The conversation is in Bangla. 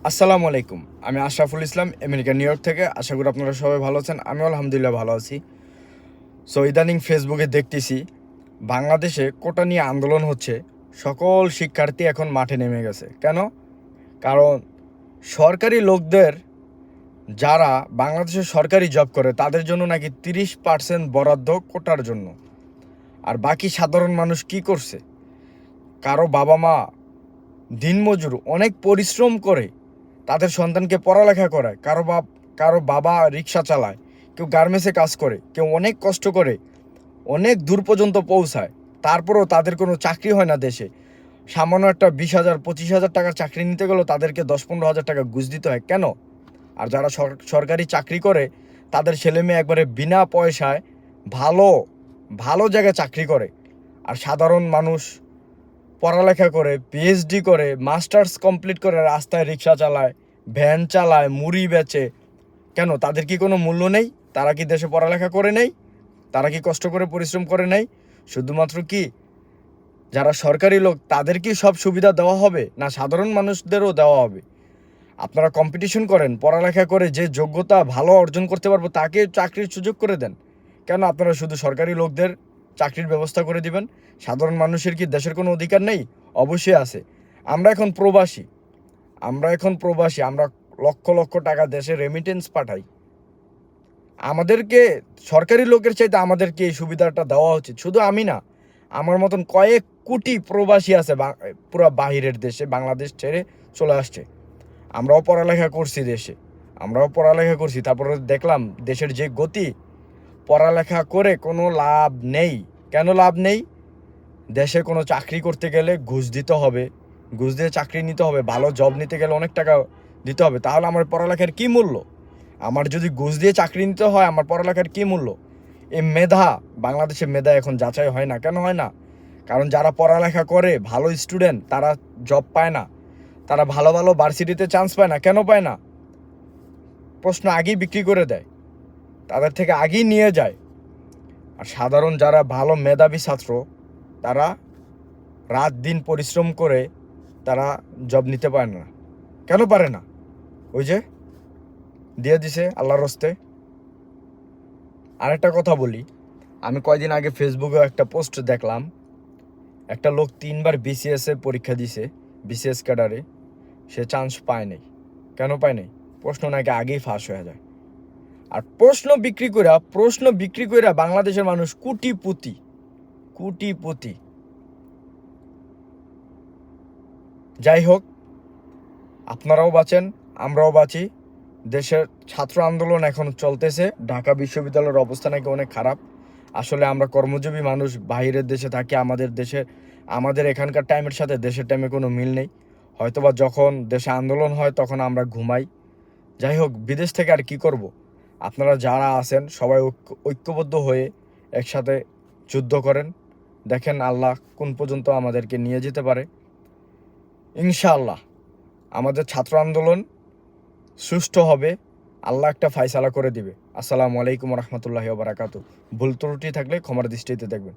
আসসালামু আলাইকুম। আমি Ashraful Islam, America new York থেকে। আশা করি আপনারা সবাই ভালো আছেন। আমিও আলহামদুলিল্লাহ ভালো আছি। সো ইদানিং ফেসবুকে দেখতেছি বাংলাদেশে কোটা নিয়ে আন্দোলন হচ্ছে। সকল শিক্ষার্থী এখন মাঠে নেমে গেছে। কেন? কারণ সরকারি লোকদের, যারা বাংলাদেশে সরকারি জব করে, তাদের জন্য নাকি 30% বরাদ্দ কোটার জন্য। আর বাকি সাধারণ মানুষ কি করছে? কারো বাবা মা দিনমজুর, অনেক পরিশ্রম করে তাদের সন্তানকে পড়ালেখা করায়। কারো বাবা রিক্সা চালায়, কেউ গার্মেন্টসে কাজ করে, কেউ অনেক কষ্ট করে অনেক দূর পর্যন্ত পৌঁছায়। তারপরেও তাদের কোনো চাকরি হয় না দেশে। সামান্য একটা 20,000 25,000 টাকার চাকরি নিতে গেলেও তাদেরকে 10-15 হাজার টাকা ঘুষ দিতে হয়। কেন? আর যারা সরকারি চাকরি করে, তাদের ছেলেমেয়ে একবারে বিনা পয়সায় ভালো ভালো জায়গায় চাকরি করে। আর সাধারণ মানুষ পড়ালেখা করে, পিএইচডি করে, মাস্টার্স কমপ্লিট করে রাস্তায় রিক্সা চালায়, ভ্যান চালায়, মুড়ি বেচে। কেন? তাদের কি কোনো মূল্য নেই? তারা কি দেশে পড়ালেখা করে নেই? তারা কি কষ্ট করে পরিশ্রম করে নেই? শুধুমাত্র কি যারা সরকারি লোক তাদের কি সব সুবিধা দেওয়া হবে, না সাধারণ মানুষদেরও দেওয়া হবে? আপনারা কম্পিটিশন করেন, পড়ালেখা করে যে যোগ্যতা ভালো অর্জন করতে পারবো তাকে চাকরির সুযোগ করে দেন। কেন আপনারা শুধু সরকারি লোকদের চাকরির ব্যবস্থা করে দিবেন? সাধারণ মানুষের কি দেশের কোনো অধিকার নেই? অবশ্যই আছে। আমরা এখন প্রবাসী আমরা লক্ষ লক্ষ টাকা দেশে রেমিটেন্স পাঠাই। আমাদেরকে সরকারি লোকের চাইতে আমাদেরকে এই সুবিধাটা দেওয়া উচিত। শুধু আমি না, আমার মতন কয়েক কোটি প্রবাসী আছে পুরো বাহিরের দেশে, বাংলাদেশ ছেড়ে চলে আসছে। আমরাও পড়ালেখা করছি, তারপরে দেখলাম দেশের যে গতি, পড়ালেখা করে কোনো লাভ নেই। কেন লাভ নেই? দেশে কোনো চাকরি করতে গেলে ঘুষ দিতে হবে, ঘুষ দিয়ে চাকরি নিতে হবে, ভালো জব নিতে গেলে অনেক টাকা দিতে হবে। তাহলে আমার পড়ালেখার কী মূল্য? আমার যদি ঘুষ দিয়ে চাকরি নিতে হয়, আমার পড়ালেখার কী মূল্য? এই মেধা, বাংলাদেশের মেধা এখন যাচাই হয় না। কেন হয় না? কারণ যারা পড়ালেখা করে, ভালো স্টুডেন্ট, তারা জব পায় না। তারা ভালো ভালো ভার্সিটিতে চান্স পায় না। কেন পায় না? প্রশ্ন আগেই বিক্রি করে দেয়, তাদের থেকে আগেই নিয়ে যায়। আর সাধারণ যারা ভালো মেধাবী ছাত্র, তারা রাত দিন পরিশ্রম করে তারা জব নিতে পারে না। কেন পারে না? ওই যে দিয়ে দিছে আল্লাহর হস্তে। আরেকটা কথা বলি, আমি কয়দিন আগে ফেসবুকে একটা পোস্ট দেখলাম। একটা লোক 3বার বিসিএস এর পরীক্ষা দিছে, বিসিএস ক্যাডারে, সে চান্স পায় নাই। কেন পায় নাই? প্রশ্ন নাকি আগেই ফাঁস হয়ে যায়। আর প্রশ্ন বিক্রি কইরা বাংলাদেশের মানুষ কোটিপতি কোটিপতি। যাই হোক, আপনারাও বাঁচেন, আমরাও বাঁচি। দেশের ছাত্র আন্দোলন এখন চলতেছে। ঢাকা বিশ্ববিদ্যালয়ের অবস্থা নাকি অনেক খারাপ। আসলে আমরা কর্মজীবী মানুষ, বাইরের দেশে থাকি। আমাদের এখানকার টাইমের সাথে দেশের টাইমে কোনো মিল নেই। হয়তোবা যখন দেশে আন্দোলন হয় তখন আমরা ঘুমাই। যাই হোক, বিদেশ থেকে আর কি করব। আপনারা যারা আছেন সবাই ঐক্যবদ্ধ হয়ে একসাথে যুদ্ধ করেন। দেখেন আল্লাহ কোন পর্যন্ত আমাদেরকে নিয়ে যেতে পারে। ইনশাআল্লাহ আমাদের ছাত্র আন্দোলন সুষ্ঠু হবে। আল্লাহ একটা ফায়সালা করে দিবে। আসসালামু আলাইকুম রহমতুল্লাহি ওয়া বারাকাতুহু। ভুল ত্রুটি থাকলে ক্ষমার দৃষ্টিতে দেখবেন।